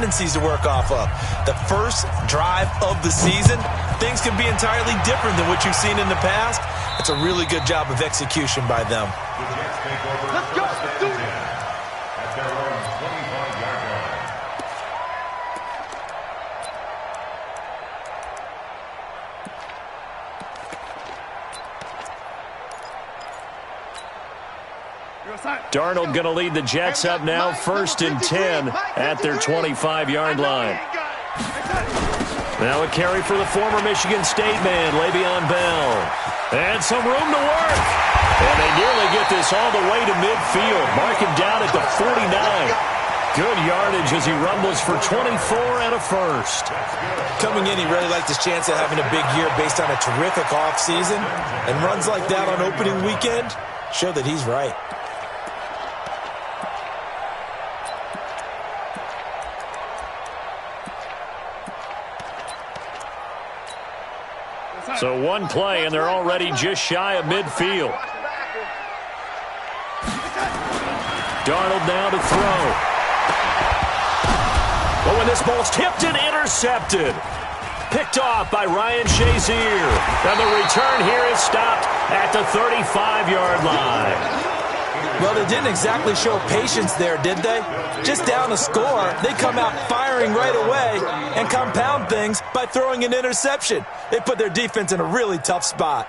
tendencies to work off of. The first drive of the season, things can be entirely different than what you've seen in the past. It's a really good job of execution by them. Let's go. Do it. At their own 25-yard line. Darnold going to lead the Jets up now, 1st and 10 at their 25-yard line. Now a carry for the former Michigan State man, Le'Veon Bell. And some room to work. And they nearly get this all the way to midfield. Mark him down at the 49. Good yardage as he rumbles for 24 and a first. Coming in, he really liked his chance of having a big year based on a terrific offseason. And runs like that on opening weekend show that he's right. So one play, and they're already just shy of midfield. Darnold now to throw. Oh, and this ball's tipped and intercepted. Picked off by Ryan Shazier. And the return here is stopped at the 35-yard line. Well, they didn't exactly show patience there, did they? Just down a score, they come out firing right away and compound things by throwing an interception. They put their defense in a really tough spot.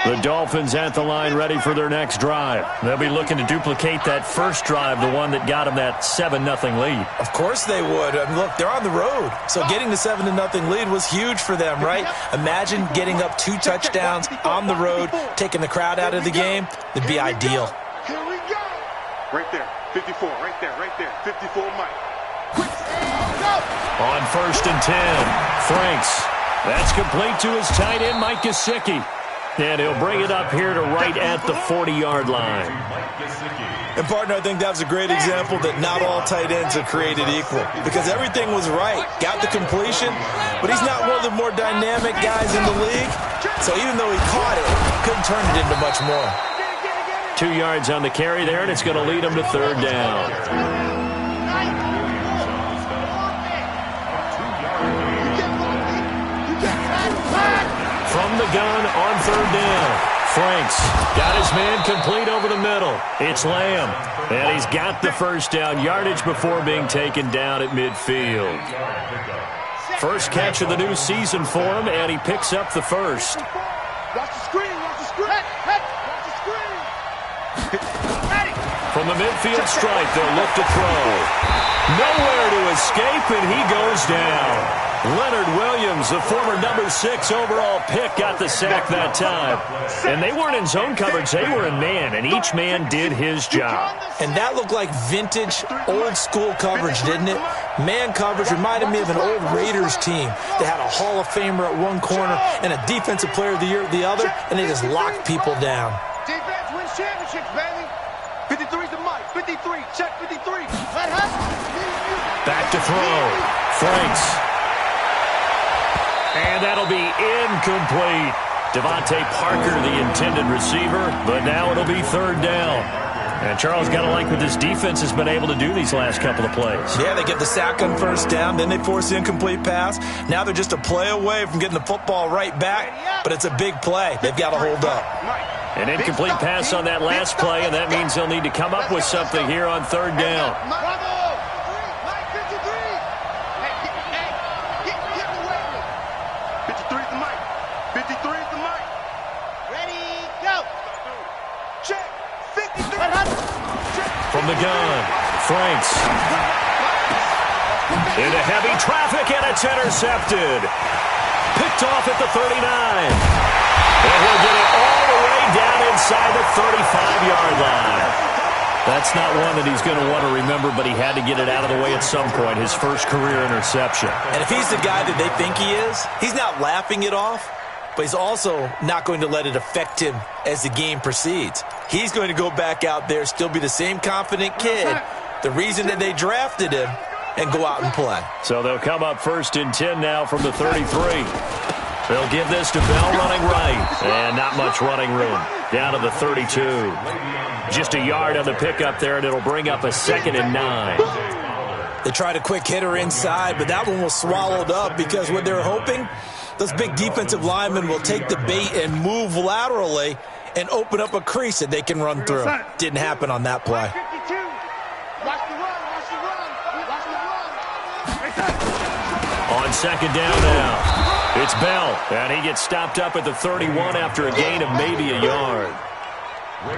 The Dolphins at the line ready for their next drive. They'll be looking to duplicate that first drive, the one that got them that 7-0 lead. Of course they would. I mean, look, they're on the road. So getting the 7-0 lead was huge for them, right? Imagine getting up 2 touchdowns on the road, taking the crowd out of the game. It'd be ideal. Here we go. Right there. 54. Right there. Right there. 54, Mike. Quick. Go. On 1st and 10, Franks. That's complete to his tight end, Mike Gesicki. And he'll bring it up here to right at the 40-yard line. And, partner, I think that was a great example that not all tight ends are created equal because everything was right. Got the completion, but he's not one of the more dynamic guys in the league. So even though he caught it, couldn't turn it into much more. 2 yards on the carry there, and it's going to lead him to 3rd down. From the gun on 3rd down. Franks got his man complete over the middle. It's Lamb. And he's got the first down yardage before being taken down at midfield. First catch of the new season for him, and he picks up the first. Watch the screen. Watch the screen. Watch the screen. Ready. From the midfield stripe, they'll look to throw. Nowhere to escape, and he goes down. Leonard Williams, the former number 6 overall pick, got the sack that time. And they weren't in zone coverage. They were in man, and each man did his job. And that looked like vintage, old-school coverage, didn't it? Man coverage reminded me of an old Raiders team. They had a Hall of Famer at one corner and a Defensive Player of the Year at the other, and they just locked people down. Defense wins championships, baby. 53's the mic. 53. Check 53. Let happen. Back to throw. Franks. And that'll be incomplete. Devontae Parker, the intended receiver, but now it'll be 3rd down. And Charles got to like what this defense has been able to do these last couple of plays. Yeah, they get the sack on 1st down, then they force the incomplete pass. Now they're just a play away from getting the football right back, but it's a big play. They've got to hold up. An incomplete pass on that last play, and that means they'll need to come up with something here on 3rd down. From the gun, Franks. Into heavy traffic, and it's intercepted. Picked off at the 39. And he'll get it all the way down inside the 35-yard line. That's not one that he's going to want to remember, but he had to get it out of the way at some point, his first career interception. And if he's the guy that they think he is, he's not laughing it off, but he's also not going to let it affect him as the game proceeds. He's going to go back out there, still be the same confident kid, the reason that they drafted him, and go out and play. So they'll come up 1st and 10 now from the 33. They'll give this to Bell running right. And not much running room. Down to the 32. Just a yard on the pickup there, and it'll bring up a 2nd and 9. They tried a quick hitter inside, but that one was swallowed up because what they're hoping, those big defensive linemen will take the bait and move laterally and open up a crease that they can run through. Didn't happen on that play. On 2nd down now. It's Bell, and he gets stopped up at the 31 after a gain of maybe a yard.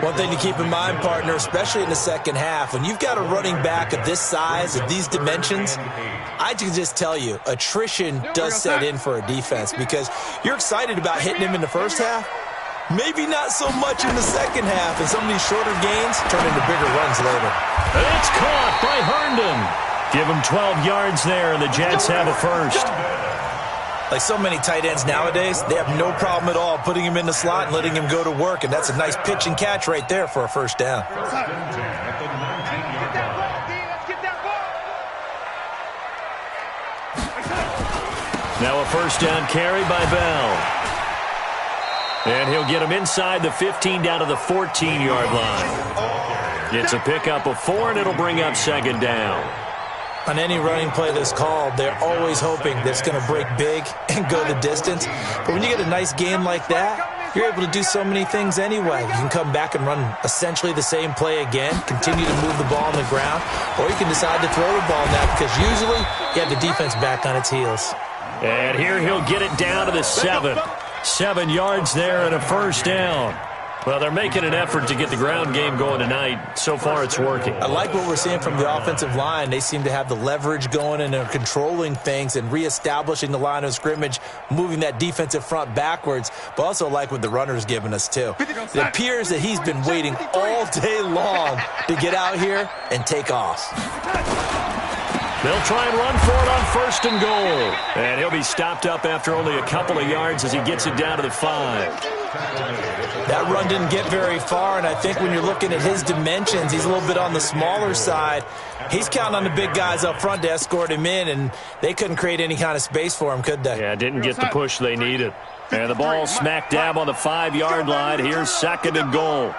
One thing to keep in mind, partner, especially in the second half, when you've got a running back of this size, of these dimensions, I can just tell you, attrition does set in for a defense because you're excited about hitting him in the first half, maybe not so much in the second half, and some of these shorter gains turn into bigger runs later. And it's caught by Herndon. Give him 12 yards there, and the Jets have a first. Like so many tight ends nowadays, they have no problem at all putting him in the slot and letting him go to work, and that's a nice pitch and catch right there for a first down. Now a first down carry by Bell. And he'll get him inside the 15 down to the 14-yard line. It's a pickup of 4, and it'll bring up 2nd down. On any running play that's called, they're always hoping that it's going to break big and go the distance. But when you get a nice game like that, you're able to do so many things anyway. You can come back and run essentially the same play again, continue to move the ball on the ground, or you can decide to throw the ball now because usually you have the defense back on its heels. And here he'll get it down to the 7. 7 yards there and a first down. Well, they're making an effort to get the ground game going tonight. So far, it's working. I like what we're seeing from the offensive line. They seem to have the leverage going and they're controlling things and reestablishing the line of scrimmage, moving that defensive front backwards, but also like what the runner's giving us, too. It appears that he's been waiting all day long to get out here and take off. They'll try and run for it on 1st and goal. And he'll be stopped up after only a couple of yards as he gets it down to the 5. That run didn't get very far, and I think when you're looking at his dimensions, he's a little bit on the smaller side. He's counting on the big guys up front to escort him in, and they couldn't create any kind of space for him, could they? Yeah, didn't get the push they needed. And the ball smack dab on the 5-yard line. Here's 2nd and goal.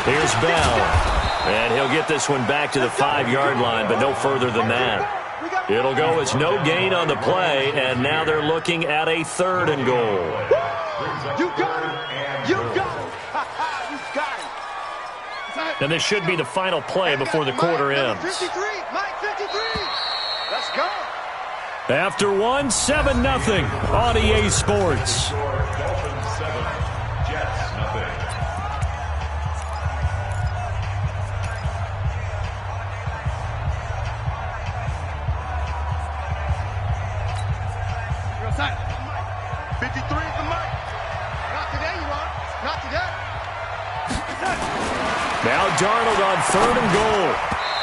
Here's Bell. And he'll get this one back to the 5-yard line, but no further than that. It'll go as no gain on the play, and now they're looking at a 3rd and goal. You got him! You got him! You got him! And this should be the final play before the quarter ends. 53! Mike 53! Let's go! After 1, 7-0 on EA Sports. Dolphins 7, Jets nothing. Now Darnold on 3rd and goal.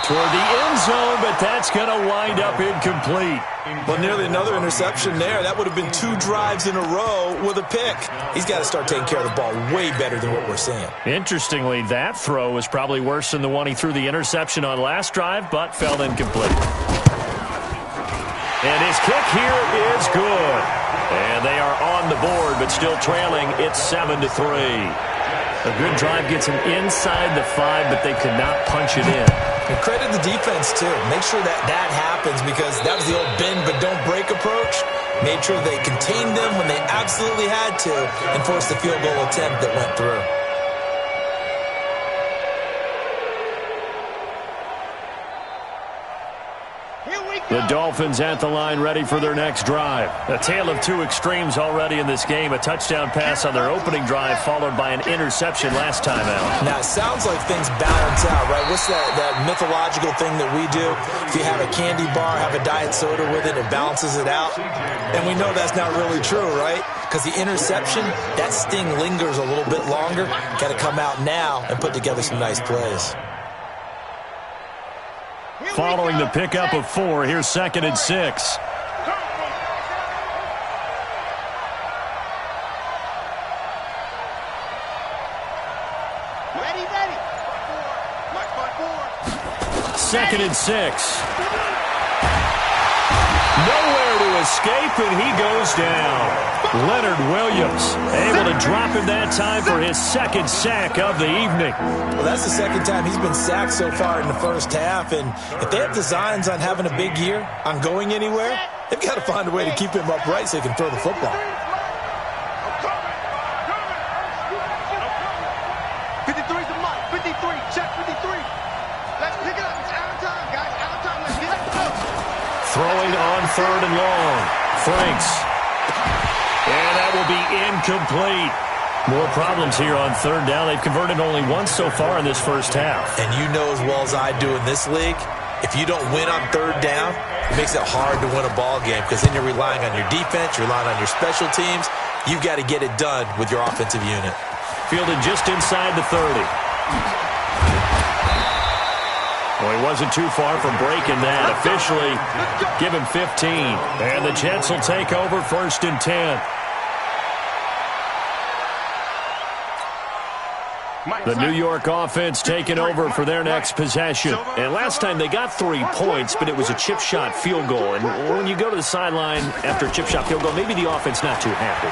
Toward the end zone, but that's going to wind up incomplete. Well, nearly another interception there. That would have been 2 drives in a row with a pick. He's got to start taking care of the ball way better than what we're seeing. Interestingly, that throw was probably worse than the one he threw the interception on last drive, but fell incomplete. And his kick here is good. And they are on the board, but still trailing. It's 7-3. A good drive gets him inside the 5, but they could not punch it in. And credit the defense, too. Make sure that that happens because that was the old bend but don't break approach. Made sure they contained them when they absolutely had to and forced the field goal attempt that went through. The Dolphins at the line ready for their next drive. A tale of 2 extremes already in this game. A touchdown pass on their opening drive followed by an interception last time out. Now, it sounds like things balance out, right? What's that mythological thing that we do? If you have a candy bar, have a diet soda with it, it balances it out. And we know that's not really true, right? Because the interception, that sting lingers a little bit longer. Got to come out now and put together some nice plays. Following the pickup of 4, here's 2nd and 6. Ready. 2nd and 6. Nowhere to escape, and he goes down. Leonard Williams able to drop him that time for his second sack of the evening. Well, that's the second time he's been sacked so far in the first half, and if they have designs on having a big year, on going anywhere, they've got to find a way to keep him upright so he can throw the football. 53's the mark. 53. Check 53. Let's pick it up. It's out of time, guys. Out of time. Let's get it. Throwing on third and long. Franks. And that will be incomplete. More problems here on third down. They've converted only once so far in this first half. And you know as well as I do in this league, if you don't win on third down, it makes it hard to win a ball game because then you're relying on your defense, you're relying on your special teams. You've got to get it done with your offensive unit. Fielded just inside the 30. Well, he wasn't too far from breaking that. Officially, give him 15. And the Jets will take over 1st and 10. The New York offense taking over for their next possession. And last time they got 3 points, but it was a chip shot field goal. And when you go to the sideline after a chip shot field goal, maybe the offense not too happy.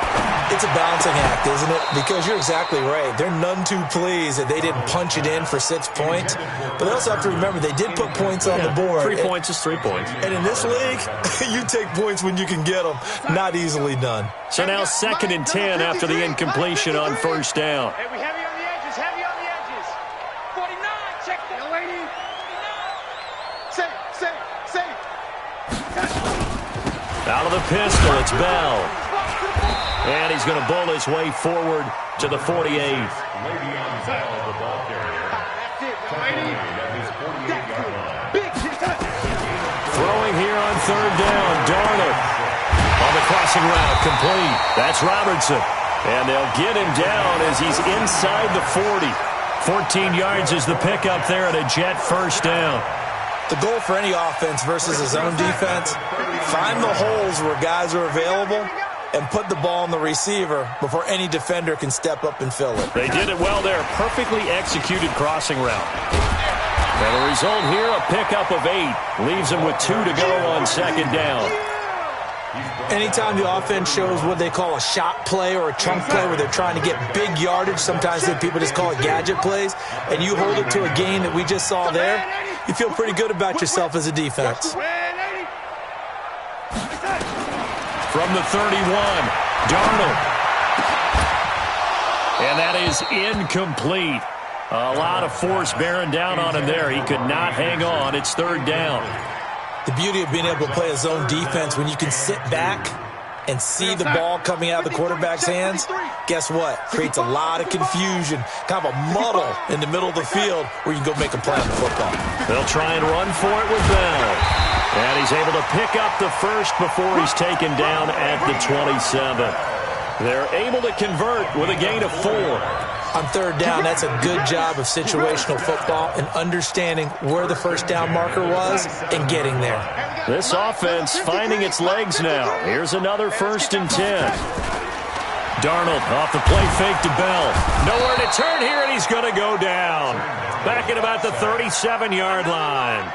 It's a balancing act, isn't it? Because you're exactly right. They're none too pleased that they didn't punch it in for 6 points. But they also have to remember they did put points on the board. 3 points is 3 points. And in this league, you take points when you can get them. Not easily done. So now 2nd and 10 after the incompletion on 1st down. Hey, we heavy on the edges. Heavy on the edges. 49. Check that. Yo, lady. Safe. Out of the pistol, it's Bell. And he's going to bull his way forward to the 48. Lady on Bell, the ball carrier. That's it, yo, lady. Big hit. Throwing here on third down, Darnold. On the crossing route, complete. That's Robertson. And they'll get him down as he's inside the 40. 14 yards is the pickup there at a Jet 1st down. The goal for any offense versus his own defense, find the holes where guys are available and put the ball on the receiver before any defender can step up and fill it. They did it well there. Perfectly executed crossing route. And the result here, a pickup of 8. Leaves him with 2 to go on 2nd down. Anytime the offense shows what they call a shot play or a chunk play where they're trying to get big yardage, sometimes people just call it gadget plays, and you hold it to a gain that we just saw there, you feel pretty good about yourself as a defense. From the 31, Darnold. And that is incomplete. A lot of force bearing down on him there. He could not hang on. It's 3rd down. The beauty of being able to play a zone defense when you can sit back and see the ball coming out of the quarterback's hands, guess what? Creates a lot of confusion, kind of a muddle in the middle of the field where you can go make a play on the football. They'll try and run for it with Bell. And he's able to pick up the first before he's taken down at the 27. They're able to convert with a gain of 4. On 3rd down, that's a good job of situational football and understanding where the 1st down marker was and getting there. This offense finding its legs now. Here's another 1st and 10. Darnold off the play fake to Bell. Nowhere to turn here, and he's going to go down. Back at about the 37-yard line.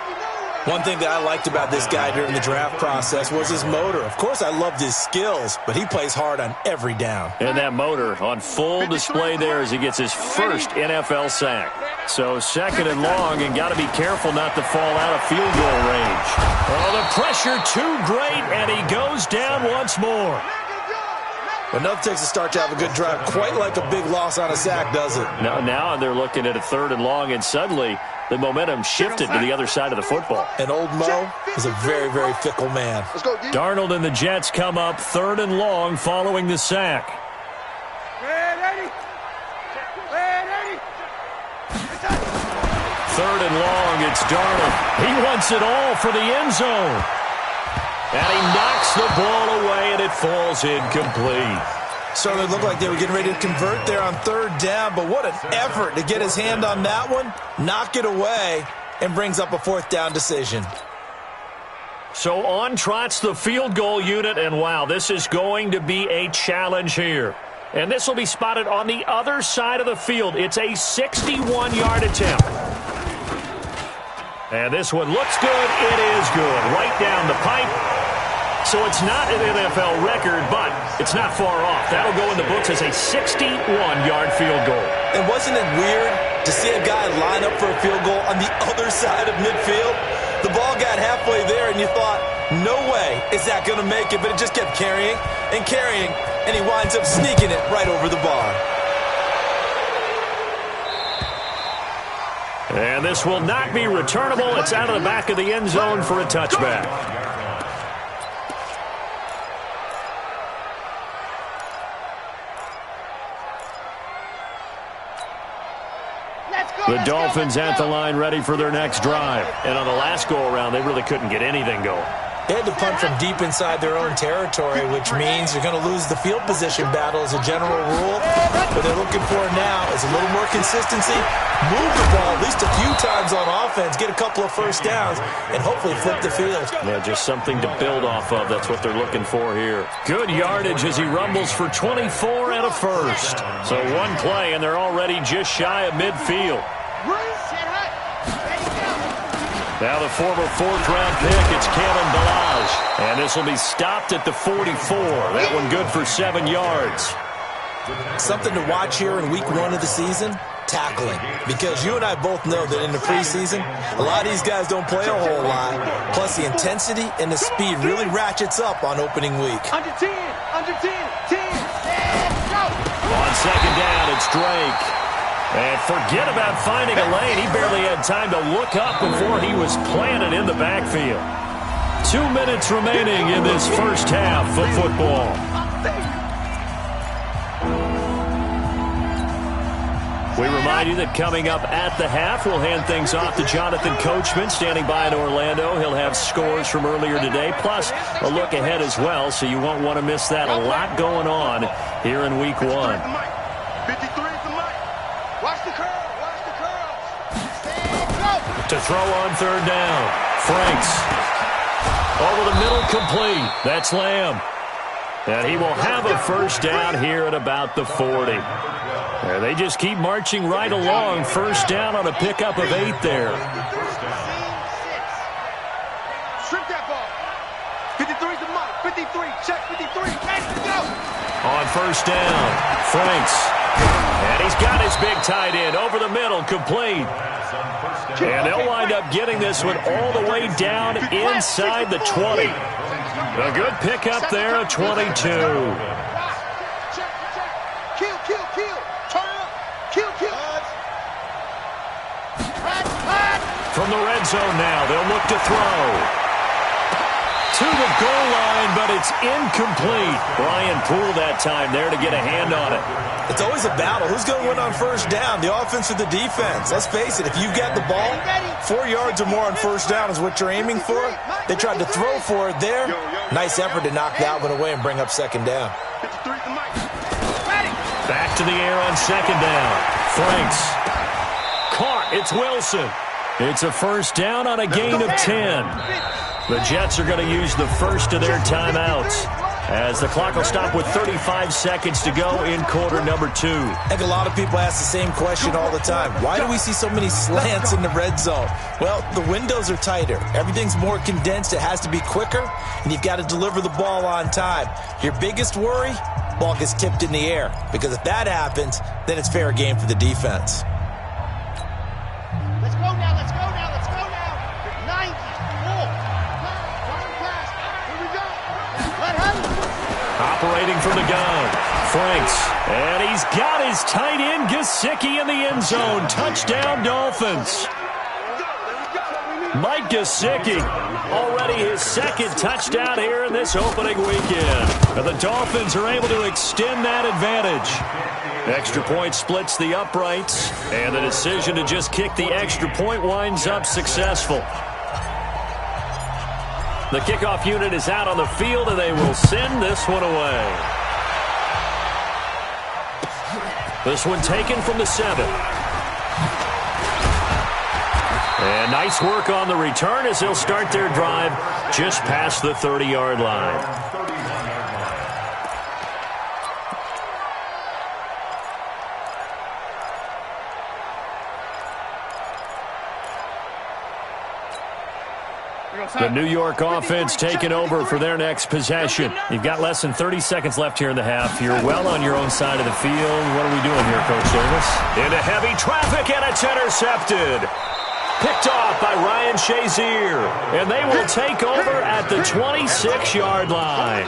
One thing that I liked about this guy during the draft process was his motor. Of course, I loved his skills, but he plays hard on every down. And that motor on full display there as he gets his first NFL sack. So 2nd and long, and got to be careful not to fall out of field goal range. Oh, the pressure too great, and he goes down once more. But nothing takes a start to have a good drive, quite like a big loss on a sack, does it? Now they're looking at a 3rd and long, and suddenly the momentum shifted to the other side of the football. And old Mo is a very, very fickle man. Darnold and the Jets come up 3rd and long following the sack. 3rd and long, it's Darnold. He wants it all for the end zone. And he knocks the ball away, and it falls incomplete. Certainly looked like they were getting ready to convert there on 3rd down, but what an effort to get his hand on that one, knock it away, and brings up a 4th down decision. So on trots the field goal unit, and wow, this is going to be a challenge here. And this will be spotted on the other side of the field. It's a 61-yard attempt. And this one looks good. It is good. Right down the pipe. So it's not an NFL record, but it's not far off. That'll go in the books as a 61-yard field goal. And wasn't it weird to see a guy line up for a field goal on the other side of midfield? The ball got halfway there, and you thought, no way is that going to make it, but it just kept carrying, and he winds up sneaking it right over the bar. And this will not be returnable. It's out of the back of the end zone for a touchback. The Dolphins at the line ready for their next drive. And on the last go-around, they really couldn't get anything going. They had to punt from deep inside their own territory, which means you're going to lose the field position battle as a general rule. What they're looking for now is a little more consistency, move the ball at least a few times on offense, get a couple of first downs, and hopefully flip the field. Yeah, just something to build off of. That's what they're looking for here. Good yardage as he rumbles for 24 and a first. So one play, and they're already just shy of midfield. Now the former fourth-round pick, it's Kalen Ballage. And this will be stopped at the 44. That one good for 7 yards. Something to watch here in week 1 of the season, tackling. Because you and I both know that in the preseason, a lot of these guys don't play a whole lot. Plus the intensity and the speed really ratchets up on opening week. Under 10, 10, go! On second down, it's Drake. And forget about finding a lane. He barely had time to look up before he was planted in the backfield. 2 minutes remaining in this first half of football. We remind you that coming up at the half, we'll hand things off to Jonathan Coachman, standing by in Orlando. He'll have scores from earlier today, plus a look ahead as well, so you won't want to miss that. A lot going on here in week 1. 53 for Mike. Watch the curl. Watch the curl. To throw on third down. Franks. Over the middle, complete. That's Lamb. And he will have a first down here at about the 40. And they just keep marching right along. First down on a pickup of 8 there. Strip that ball. 53's the Mike. 53. Check 53. Let's go. On first down, Franks. And he's got his big tight end over the middle, complete. And they'll wind up getting this one all the way down inside the 20. A good pickup there of 22. Kill. Turn up. Kill. From the red zone now, they'll look to throw. To the goal line, but it's incomplete. Brian Poole that time there to get a hand on it. It's always a battle. Who's going to win on first down, the offense or the defense? Let's face it, if you get the ball, 4 yards or more on first down is what you're aiming for. They tried to throw for it there. Nice effort to knock that one away and bring up second down. Back to the air on second down. Franks. Caught. It's Wilson. It's a first down on a gain of 10. The Jets are going to use the first of their timeouts as the clock will stop with 35 seconds to go in quarter number 2. I think a lot of people ask the same question all the time. Why do we see so many slants in the red zone? Well, the windows are tighter. Everything's more condensed. It has to be quicker, and you've got to deliver the ball on time. Your biggest worry, ball gets tipped in the air, because if that happens, then it's fair game for the defense. Let's go now. 90. Here we go. Operating from the gun. Franks. And he's got his tight end, Gesicki, in the end zone. Touchdown, Dolphins. Mike Gesicki, already his second touchdown here in this opening weekend. And the Dolphins are able to extend that advantage. Extra point splits the uprights, and the decision to just kick the extra point winds up successful. The kickoff unit is out on the field, and they will send this one away. This one taken from the 7. And nice work on the return as they'll start their drive just past the 30-yard line. The New York offense taking over for their next possession. You've got less than 30 seconds left here in the half. You're well on your own side of the field. What are we doing here, Coach Davis? Into heavy traffic, and it's intercepted. Picked off by Ryan Shazier. And they will take over at the 26-yard line.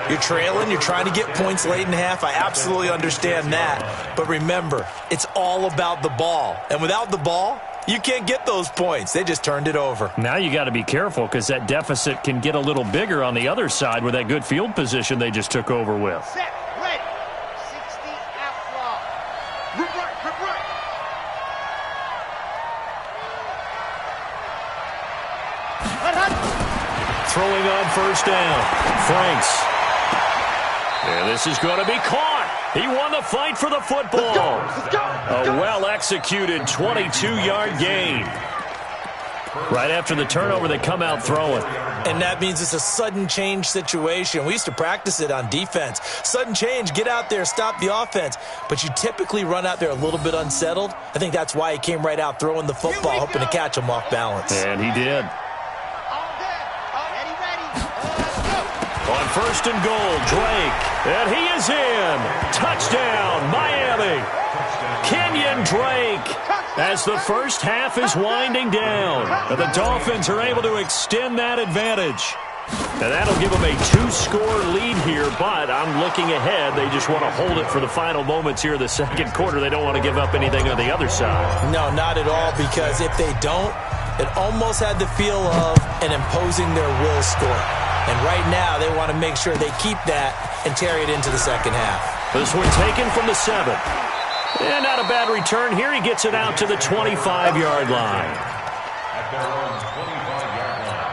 You're trailing. You're trying to get points late in half. I absolutely understand that. But remember, it's all about the ball. And without the ball, you can't get those points. They just turned it over. Now you got to be careful because that deficit can get a little bigger on the other side with that good field position they just took over with. Set, ready. 60 outlaw. Rip right, rip right. Throwing on first down. Franks. And this is going to be caught. He won the fight for the football. Let's go. A well-executed 22-yard gain. Right after the turnover, they come out throwing. And that means it's a sudden change situation. We used to practice it on defense. Sudden change, get out there, stop the offense. But you typically run out there a little bit unsettled. I think that's why he came right out throwing the football, hoping to catch him off balance. And he did. On first and goal, Drake. And he is in. Touchdown, Miami. Kenyon Drake. As the first half is winding down, the Dolphins are able to extend that advantage. And that'll give them a 2-score lead here, but I'm looking ahead. They just want to hold it for the final moments here in the second quarter. They don't want to give up anything on the other side. No, not at all, because if they don't, it almost had the feel of an imposing their will score. And right now, they want to make sure they keep that and carry it into the second half. This one taken from the 7. And not a bad return here. He gets it out to the 25-yard line. At their own 25-yard line.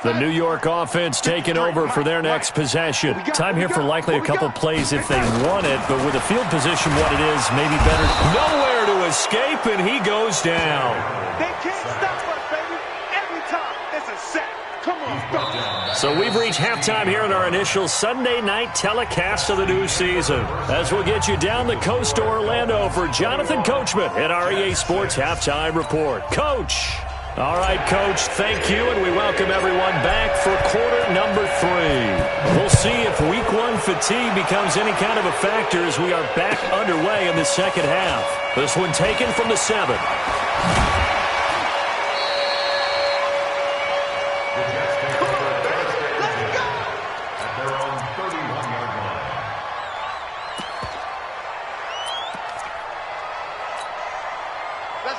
The New York offense taking over for their next possession. Time here for likely a couple plays if they want it, but with the field position what it is, maybe better. Nowhere to escape, and he goes down. They can't stop us, baby. Every time, it's a set. Come on, go. So we've reached halftime here in our initial Sunday night telecast of the new season. As we'll get you down the coast to Orlando for Jonathan Coachman at our EA Sports Halftime Report. Coach. All right, Coach, thank you, and we welcome everyone back for quarter number 3. We'll see if Week 1 fatigue becomes any kind of a factor as we are back underway in the second half. This one taken from the 7.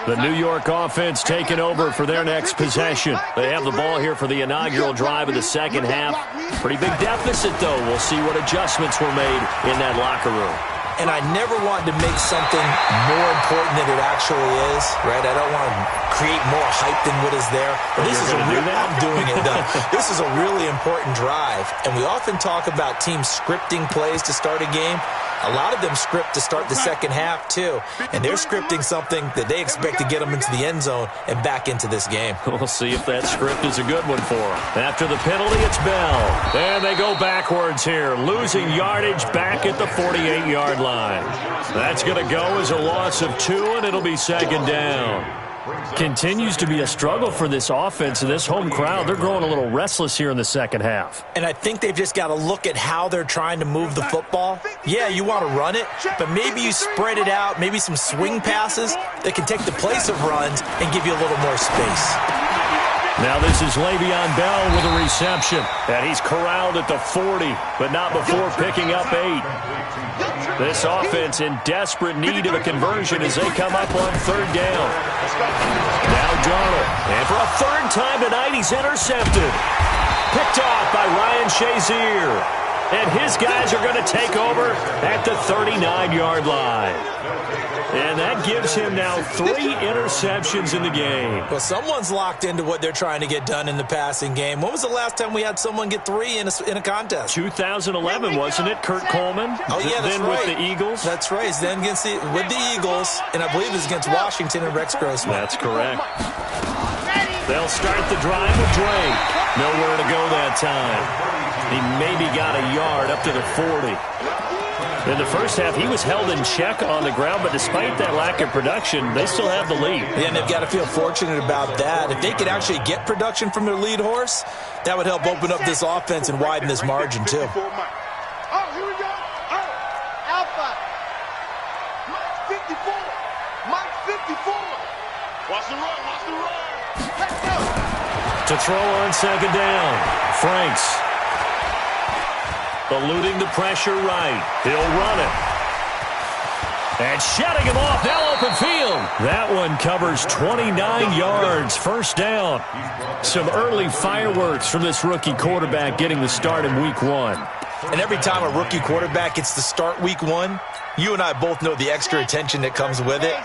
The New York offense taking over for their next possession. They have the ball here for the inaugural drive of the second half. Pretty big deficit, though. We'll see what adjustments were made in that locker room. And I never wanted to make something more important than it actually is, right? I don't want to create more hype than what is there. But this is I'm doing it, though. This is a really important drive. And we often talk about teams scripting plays to start a game. A lot of them script to start the second half, too. And they're scripting something that they expect to get them into the end zone and back into this game. We'll see if that script is a good one for them. After the penalty, it's Bell. And they go backwards here, losing yardage back at the 48-yard line. That's going to go as a loss of 2, and it'll be second down. Continues to be a struggle for this offense and this home crowd. They're growing a little restless here in the second half. And I think they've just got to look at how they're trying to move the football. Yeah, you want to run it, but maybe you spread it out, maybe some swing passes that can take the place of runs and give you a little more space. Now this is Le'Veon Bell with a reception. And he's corralled at the 40, but not before picking up 8. This offense in desperate need of a conversion as they come up on third down. Now Darnold. And for a third time tonight, he's intercepted. Picked off by Ryan Shazier. And his guys are going to take over at the 39-yard line. And that gives him now 3 interceptions in the game. Well, someone's locked into what they're trying to get done in the passing game. When was the last time we had someone get 3 in a contest? 2011, wasn't it? Kurt Coleman? Oh, yeah, that's then right. With the Eagles? That's right. It's then with the Eagles, and I believe it's against Washington and Rex Grossman. That's correct. They'll start the drive with Drake. Nowhere to go that time. He maybe got a yard up to the 40. In the first half, he was held in check on the ground, but despite that lack of production, they still have the lead. Yeah, and they've got to feel fortunate about that. If they could actually get production from their lead horse, that would help open up this offense and widen this margin, too. Oh, here we go. Oh, Alpha. Mike 54. Mike 54. Watch the run. Watch the run. Let's go. To throw on second down, Franks. Eluding the pressure right. He'll run it. And shutting him off, now open field. That one covers 29 yards, first down. Some early fireworks from this rookie quarterback getting the start in week 1. And every time a rookie quarterback gets to start week 1, you and I both know the extra attention that comes with it.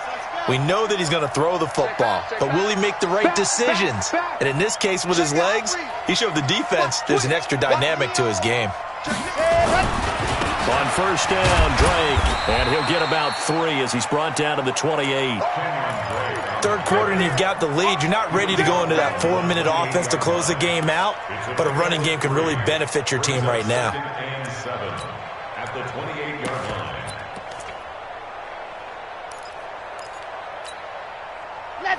We know that he's going to throw the football, but will he make the right decisions? And in this case, with his legs, he showed the defense there's an extra dynamic to his game. On first down, Drake, and he'll get about 3 as he's brought down to the 28. Third quarter and you've got the lead. You're not ready to go into that 4-minute offense to close the game out, but a running game can really benefit your team right now. At the 28-yard line.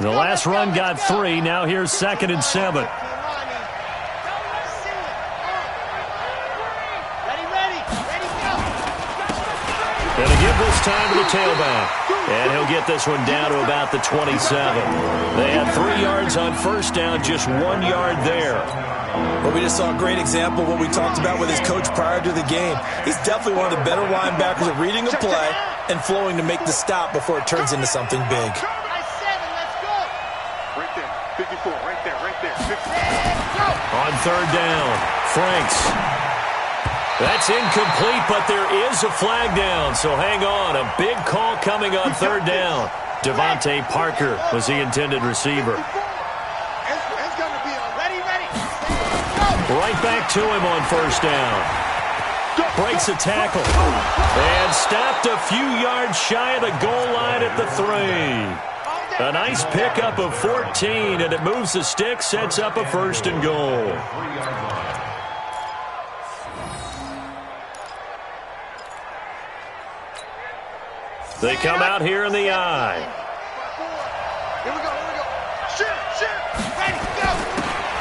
The last run got 3. Now here's 2nd and 7. Going to give this time to the tailback. And he'll get this one down to about the 27. They had 3 yards on first down, just 1 yard there. Well, we just saw a great example of what we talked about with his coach prior to the game. He's definitely one of the better linebackers at reading a play and flowing to make the stop before it turns into something big. Right there. 54. Right there. Right there. 54. On third down, Franks. That's incomplete, but there is a flag down, so hang on. A big call coming on third down. Devontae Parker was the intended receiver. Right back to him on first down. Breaks a tackle. And stopped a few yards shy of the goal line at the 3. A nice pickup of 14, and it moves the stick, sets up a first and goal. They come out here in the eye. Here we go. Shoot. Ready, go.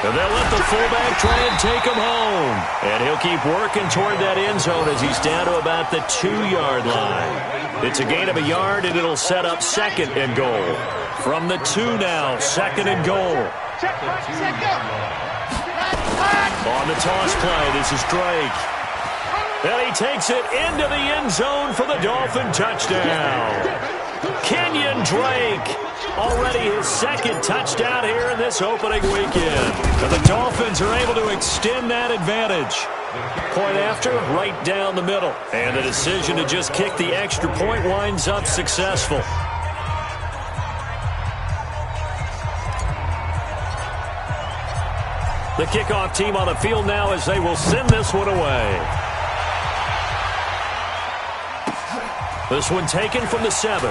And they'll let the fullback try and take him home. And he'll keep working toward that end zone as he's down to about the 2-yard line. It's a gain of a yard, and it'll set up 2nd and goal. From the 2 now, 2nd and goal. Check up. On the toss play, this is Drake. And he takes it into the end zone for the Dolphin touchdown. Kenyon Drake, already his 2nd touchdown here in this opening weekend. And the Dolphins are able to extend that advantage. Point after, right down the middle. And the decision to just kick the extra point winds up successful. The kickoff team on the field now as they will send this one away. This one taken from the 7.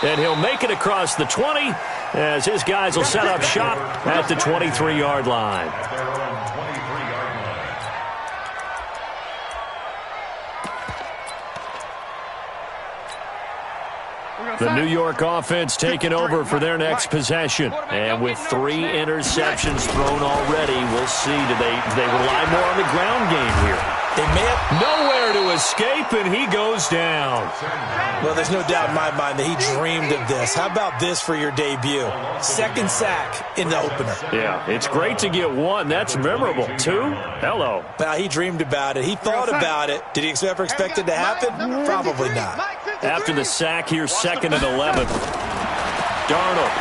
And he'll make it across the 20 as his guys will set up shop at the 23-yard line. The New York offense taking over for their next possession. And with 3 interceptions thrown already, we'll see. Do they rely more on the ground game here? They may have nowhere to escape, and he goes down. Well, there's no doubt in my mind that he dreamed of this. How about this for your debut? 2nd sack in the opener. Yeah, it's great to get 1. That's memorable. 2? Hello. Now, he dreamed about it. He thought about it. Did he ever expect it to happen? Probably not. After the sack, here's 2nd and 11. Darnold.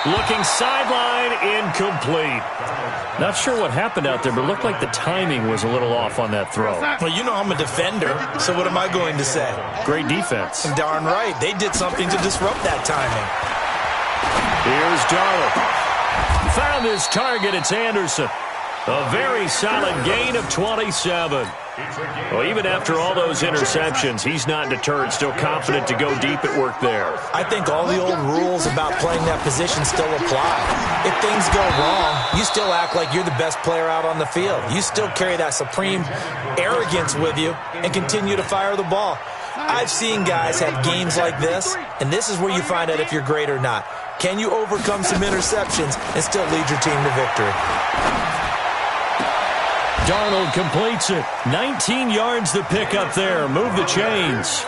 Looking sideline, incomplete. Not sure what happened out there, but it looked like the timing was a little off on that throw. Well, you know I'm a defender, so what am I going to say? Great defense. Darn right. They did something to disrupt that timing. Here's Darnold. Found his target. It's Anderson. A very solid gain of 27. Well, even after all those interceptions, he's not deterred, still confident to go deep at work there. I think all the old rules about playing that position still apply. If things go wrong, you still act like you're the best player out on the field. You still carry that supreme arrogance with you and continue to fire the ball. I've seen guys have games like this, and this is where you find out if you're great or not. Can you overcome some interceptions and still lead your team to victory? Darnold completes it. 19 yards to pick up there. Move the chains.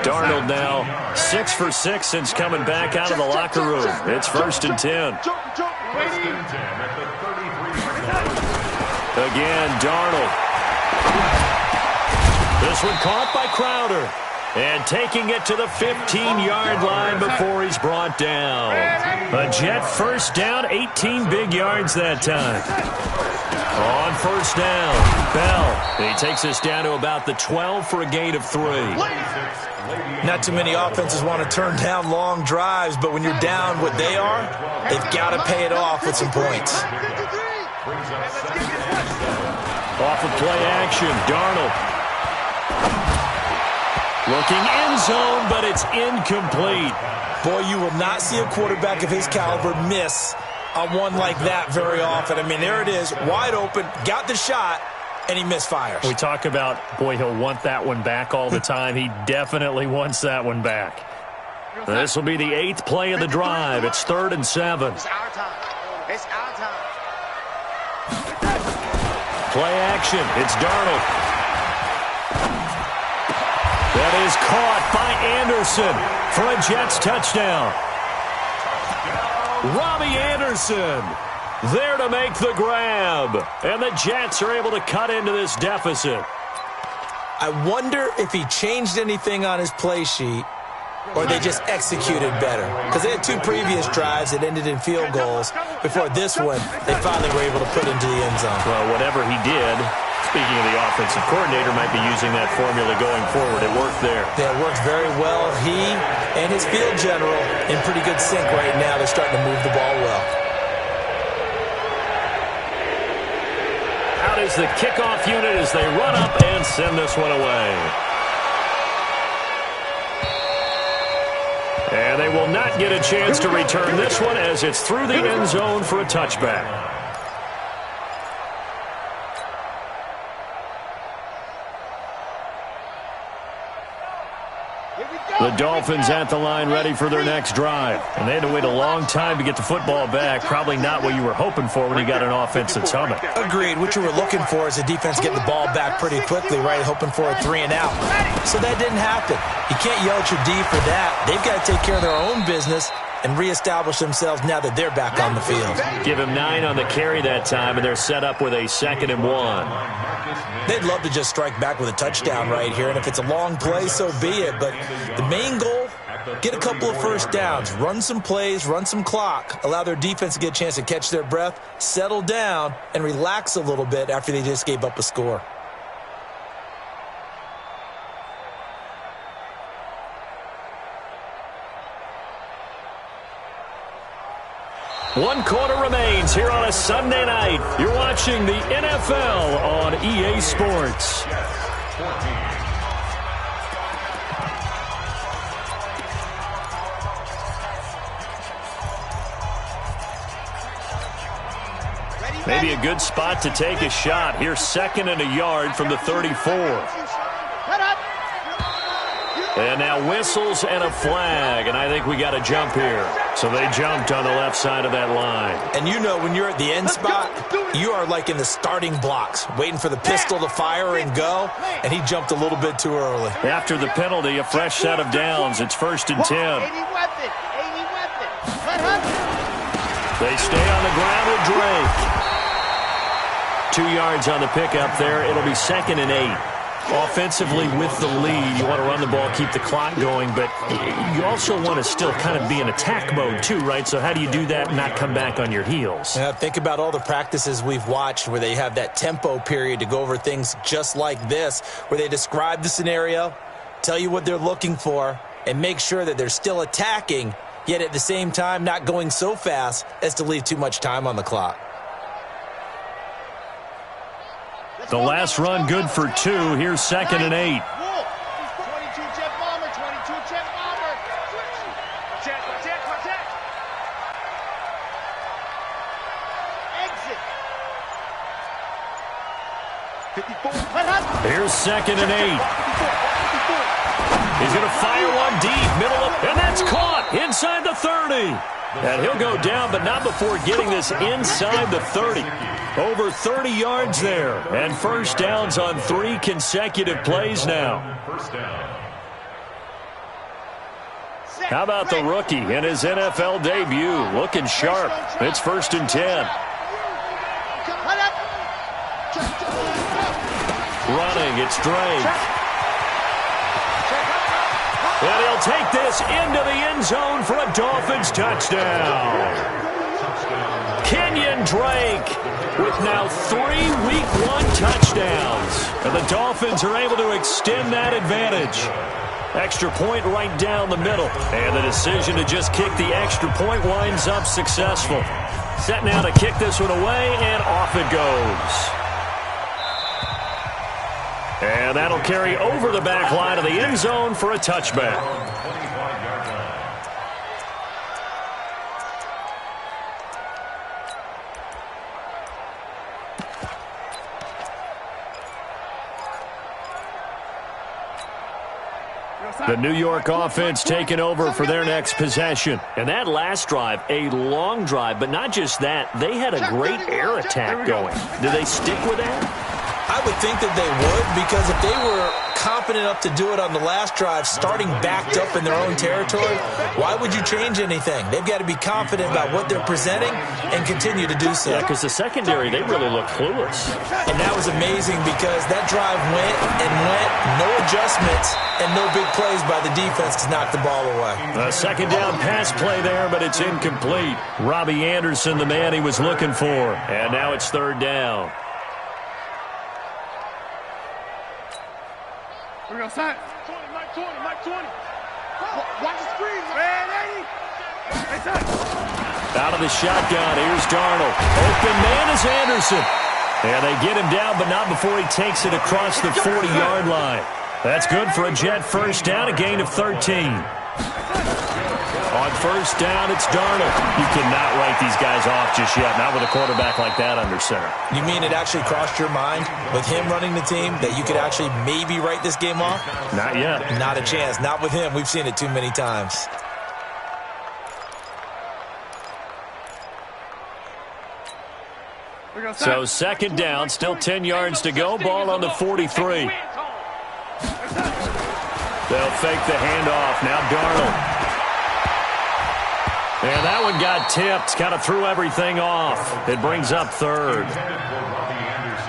Darnold now 6 for 6 since coming back out of the locker room. It's 1st and 10. Again, Darnold. This one caught by Crowder. And taking it to the 15-yard line before he's brought down. A Jet first down, 18 big yards that time. On first down, Bell. He takes us down to about the 12 for a gain of 3. Not too many offenses want to turn down long drives, but when you're down what they are, they've got to pay it off with some points. Off of play action, Darnold. Looking end zone, but it's incomplete. Boy, you will not see a quarterback of his caliber miss on one like that very often. I mean, there it is, wide open, got the shot, and he misfires. We talk about, boy, he'll want that one back all the time. He definitely wants that one back. This will be the 8th play of the drive. It's 3rd and 7. It's our time. It's our time. Play action. It's Darnold. That is caught by Anderson for a Jets touchdown. Robbie Anderson there to make the grab. And the Jets are able to cut into this deficit. I wonder if he changed anything on his play sheet or they just executed better. Because they had 2 previous drives that ended in field goals. Before this one, they finally were able to put into the end zone. Well, whatever he did, speaking of the offensive coordinator, might be using that formula going forward. It worked there. Yeah, it worked very well. He and his field general in pretty good sync right now. They're starting to move the ball well. Out is the kickoff unit as they run up and send this one away. And they will not get a chance to return this one as it's through the end zone for a touchback. The Dolphins at the line ready for their next drive. And they had to wait a long time to get the football back. Probably not what you were hoping for when you got an offense that's humming. Agreed. What you were looking for is the defense getting the ball back pretty quickly, right? Hoping for a 3-and-out. So that didn't happen. You can't yell at your D for that. They've got to take care of their own business and reestablish themselves now that they're back on the field. Give him 9 on the carry that time, and they're set up with a 2nd and 1. They'd love to just strike back with a touchdown right here, and if it's a long play, so be it. But the main goal, get a couple of first downs, run some plays, run some clock, allow their defense to get a chance to catch their breath, settle down, and relax a little bit after they just gave up a score. One quarter remains here on a Sunday night. You're watching the NFL on EA Sports. Maybe a good spot to take a shot. Here's 2nd and a yard from the 34. And now whistles and a flag, and I think we got a jump here. So they jumped on the left side of that line. And you know when you're at the end spot, you are like in the starting blocks, waiting for the pistol to fire and go, and he jumped a little bit too early. After the penalty, a fresh set of downs. It's 1st and 10. They stay on the ground with Drake. 2 yards on the pickup there. It'll be 2nd and 8. Offensively with the lead, you want to run the ball, keep the clock going, but you also want to still kind of be in attack mode too, right? So how do you do that and not come back on your heels? Yeah, think about all the practices we've watched where they have that tempo period to go over things just like this, where they describe the scenario, tell you what they're looking for, and make sure that they're still attacking, yet at the same time not going so fast as to leave too much time on the clock. The last run good for 2. Here's 2nd and 8. 22 jet bomber, 22 jet bomber. Check. Exit. 54. Here's 2nd and 8. He's going to fire one deep, middle of, and that's caught inside the 30. And he'll go down, but not before getting this inside the 30. Over 30 yards there. And first downs on 3 consecutive plays now. How about the rookie in his NFL debut? Looking sharp. It's 1st and 10. Running, it's Drake. And he'll take this into the end zone for a Dolphins touchdown. Kenyon Drake with now 3 Week 1 touchdowns. And the Dolphins are able to extend that advantage. Extra point right down the middle. And the decision to just kick the extra point winds up successful. Set now to kick this one away, and off it goes. And that'll carry over the back line of the end zone for a touchback. The New York offense taking over for their next possession. And that last drive, a long drive, but not just that. They had a great air attack going. Did they stick with that? I would think that they would, because if they were confident enough to do it on the last drive, starting backed up in their own territory, why would you change anything? They've got to be confident about what they're presenting and continue to do so. Yeah, because the secondary, they really look clueless. And that was amazing because that drive went, no adjustments, and no big plays by the defense to knock the ball away. A second down pass play there, but it's incomplete. Robbie Anderson, the man he was looking for. And now it's 3rd down. We're going to sign. Mike 20. Watch the screen. Out of the shotgun, here's Darnold. Open man is Anderson. And they get him down, but not before he takes it across the 40-yard line. That's good for a Jet first down, a gain of 13. On first down, it's Darnold. You cannot write these guys off just yet, not with a quarterback like that under center. You mean it actually crossed your mind with him running the team that you could actually maybe write this game off? Not yet. Not a chance. Not with him. We've seen it too many times. So 2nd down, still 10 yards to go. Ball on the 43. They'll fake the handoff. Now Darnold. And that one got tipped. Kind of threw everything off. It brings up 3rd.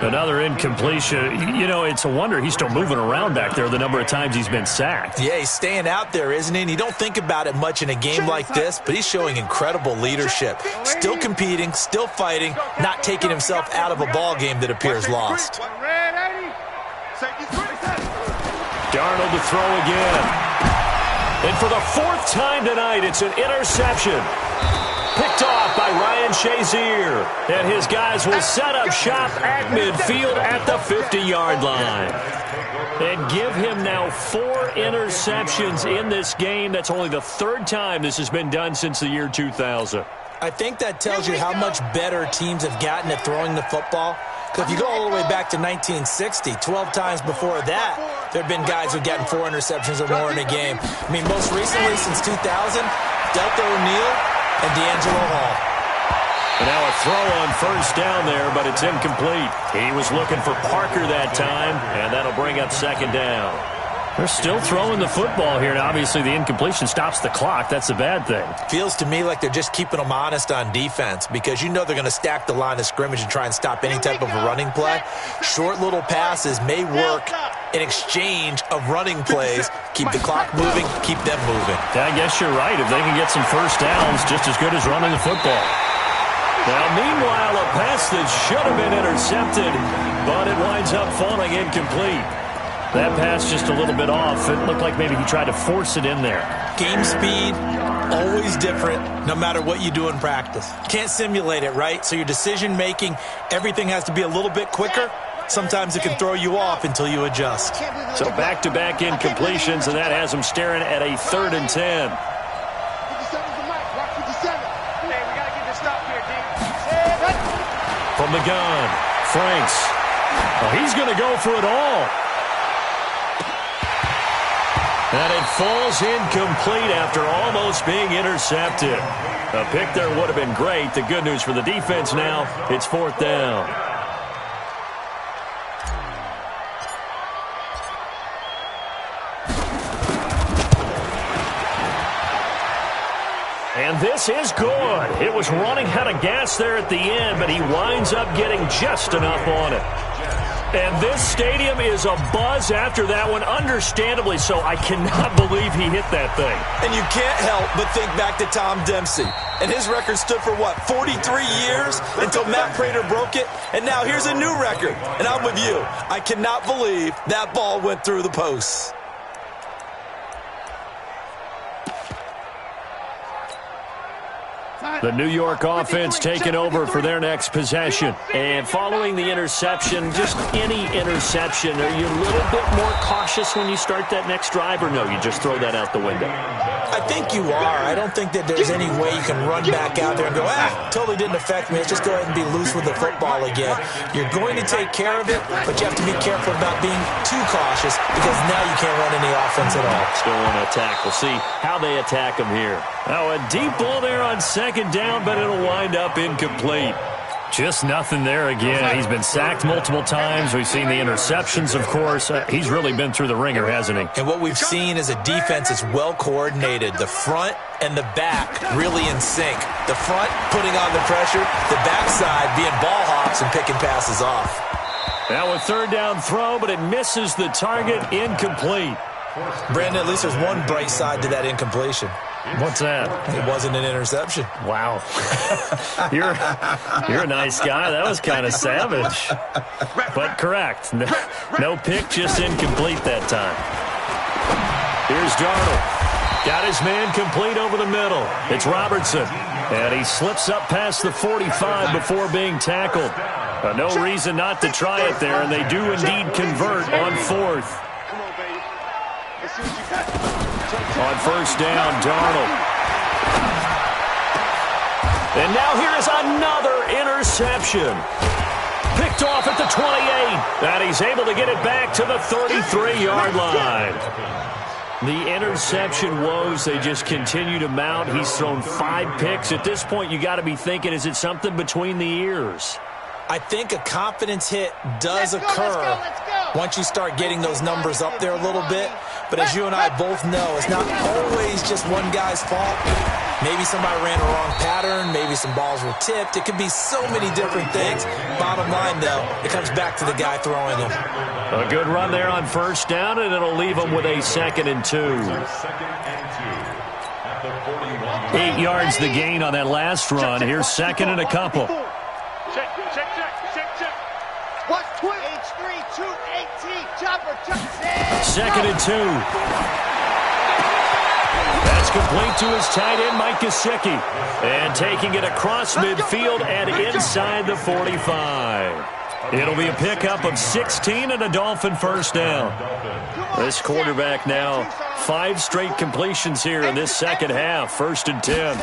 Another incompletion. You know, it's a wonder he's still moving around back there the number of times he's been sacked. Yeah, he's staying out there, isn't he? And you don't think about it much in a game like this, but he's showing incredible leadership. Still competing, still fighting, not taking himself out of a ball game that appears lost. Darnold to throw again. And for the 4th time tonight, it's an interception. Picked off by Ryan Shazier. And his guys will set up shop at midfield at the 50-yard line. And give him now 4 interceptions in this game. That's only the 3rd time this has been done since the year 2000. I think that tells you how much better teams have gotten at throwing the football. Because if you go all the way back to 1960, 12 times before that, there have been guys who've gotten 4 interceptions or more in a game. I mean, most recently, since 2000, Delta O'Neal and D'Angelo Hall. And now a throw on first down there, but it's incomplete. He was looking for Parker that time, and that'll bring up 2nd down. They're still throwing the football here, and obviously the incompletion stops the clock. That's a bad thing. Feels to me like they're just keeping them honest on defense because you know they're going to stack the line of scrimmage and try and stop any type of a running play. Short little passes may work in exchange of running plays. Keep the clock moving, keep them moving. I guess you're right. If they can get some first downs, just as good as running the football. Now, meanwhile, a pass that should have been intercepted, but it winds up falling incomplete. That pass just a little bit off. It looked like maybe he tried to force it in there. Game speed, always different, no matter what you do in practice. Can't simulate it, right? So your decision-making, everything has to be a little bit quicker. Sometimes it can throw you off until you adjust. So back-to-back incompletions, and that has them staring at a 3rd and 10. 57's the mic. Rock 57. Hey, we got to get this stop here, D. From the gun, Franks. Oh, he's going to go for it all. And it falls incomplete after almost being intercepted. A pick there would have been great. The good news for the defense now, it's 4th down. And this is good. It was running out of gas there at the end, but he winds up getting just enough on it. And this stadium is abuzz after that one, understandably so. I cannot believe he hit that thing. And you can't help but think back to Tom Dempsey. And his record stood for, 43 years until Matt Prater broke it. And now here's a new record. And I'm with you. I cannot believe that ball went through the posts. The New York offense taking over for their next possession. And following the interception, just any interception, are you a little bit more cautious when you start that next drive, or no, you just throw that out the window? I think you are. I don't think that there's any way you can run back out there and go, totally didn't affect me. Let's just go ahead and be loose with the football again. You're going to take care of it, but you have to be careful about being too cautious because now you can't run any offense at all. Still want to attack. We'll see how they attack him here. Now a deep ball there on 2nd down, but it'll wind up incomplete. Just nothing there again. He's been sacked multiple times. We've seen the interceptions, of course. He's really been through the ringer, hasn't he? And what we've seen is a defense that's well coordinated. The front and the back really in sync. The front putting on the pressure, the backside being ball hawks and picking passes off. Now a 3rd down throw, but it misses the target, incomplete. Brandon, at least there's one bright side to that incompletion. What's that? It wasn't an interception. Wow. You're a nice guy. That was kind of savage. But correct. No pick, just incomplete that time. Here's Darnold. Got his man complete over the middle. It's Robertson. And he slips up past the 45 before being tackled. No reason not to try it there, and they do indeed convert on 4th. Come on, baby. Let's see what you got. On 1st down, Darnold. And now here's another interception. Picked off at the 28. And he's able to get it back to the 33-yard line. The interception woes, they just continue to mount. He's thrown 5 picks. At this point, you got to be thinking, is it something between the ears? I think a confidence hit does occur once you start getting those numbers up there a little bit. But as you and I both know, it's not always just one guy's fault. Maybe somebody ran a wrong pattern. Maybe some balls were tipped. It could be so many different things. Bottom line, though, it comes back to the guy throwing them. A good run there on 1st down, and it'll leave him with a 2nd and 2. 8 yards the gain on that last run. Here's 2nd and a couple. Check. Watch Twitter. H3, 218, chopper, 2nd and 2. That's complete to his tight end, Mike Gesicki. And taking it across midfield and inside the 45. It'll be a pickup of 16 and a Dolphin 1st down. This quarterback now 5 straight completions here in this 2nd half. 1st and 10.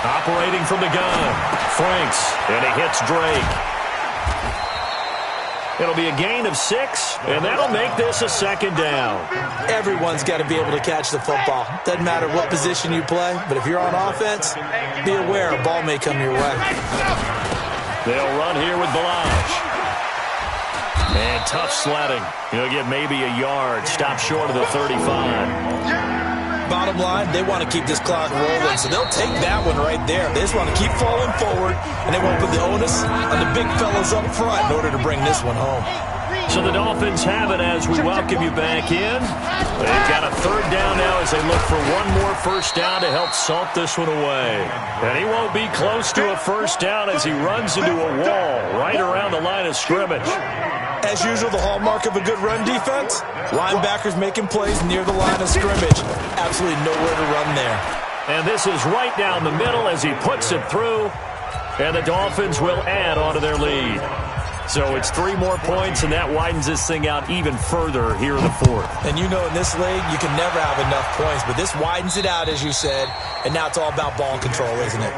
Operating from the gun, Franks, and he hits Drake. It'll be a gain of 6, and that'll make this a 2nd down. Everyone's got to be able to catch the football. Doesn't matter what position you play, but if you're on offense, be aware a ball may come your way. They'll run here with Balazs. And tough sledding. He'll get maybe a yard. Stop short of the 35. Bottom line, they want to keep this clock rolling, so they'll take that one right there. They just want to keep falling forward, and they won't put the onus on the big fellas up front in order to bring this one home. So the Dolphins have it as we welcome you back in. They've got a 3rd down now as they look for one more 1st down to help salt this one away. And he won't be close to a 1st down as he runs into a wall right around the line of scrimmage. As usual, the hallmark of a good run defense, linebackers making plays near the line of scrimmage. Absolutely nowhere to run there. And this is right down the middle as he puts it through. And the Dolphins will add on to their lead. So it's 3 more points, and that widens this thing out even further here in the fourth. And you know in this league, you can never have enough points, but this widens it out, as you said, and now it's all about ball control, isn't it?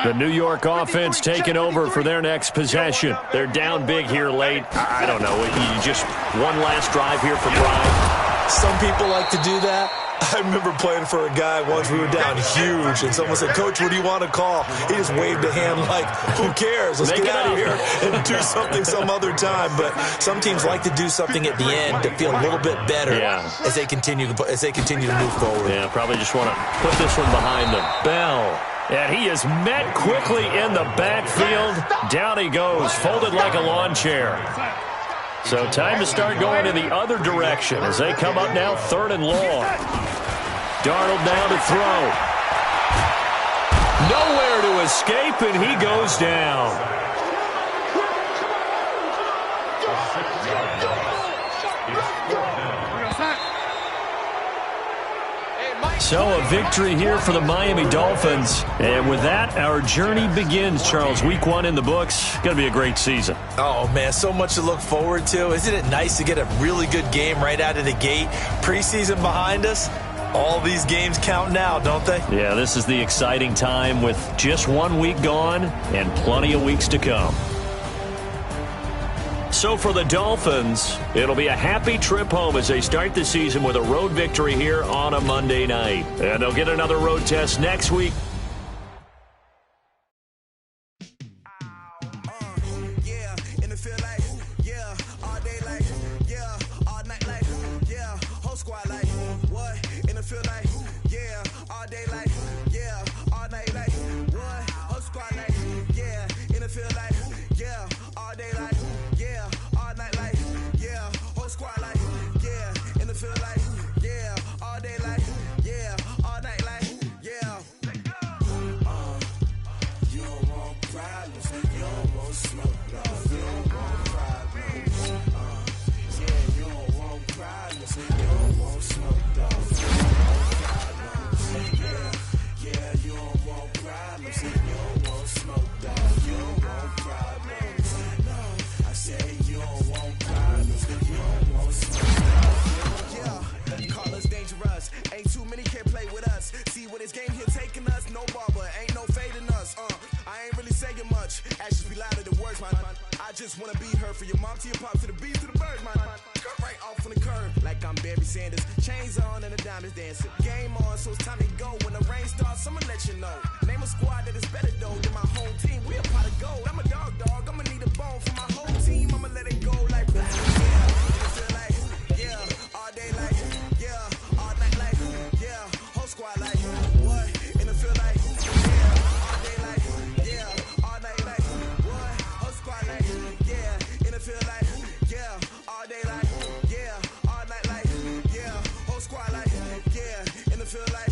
The New York offense taking over for their next possession. They're down big here late. I don't know. You just one last drive here for pride. Some people like to do that. I remember playing for a guy once. We were down huge, and someone said, "Coach, what do you want to call?" He just waved a hand like, "Who cares? Let's get out of here and do something some other time." But some teams like to do something at the end to feel a little bit better as they continue to move forward. Yeah, probably just want to put this one behind them. Bell. And he is met quickly in the backfield. Down he goes, folded like a lawn chair. So time to start going in the other direction as they come up now 3rd and long. Darnold now to throw. Nowhere to escape, and he goes down. So a victory here for the Miami Dolphins. And with that, our journey begins, Charles. Week 1 in the books. Going to be a great season. Oh, man, so much to look forward to. Isn't it nice to get a really good game right out of the gate? Preseason behind us. All these games count now, don't they? Yeah, this is the exciting time with just 1 week gone and plenty of weeks to come. So for the Dolphins, it'll be a happy trip home as they start the season with a road victory here on a Monday night. And they'll get another road test next week. Feel like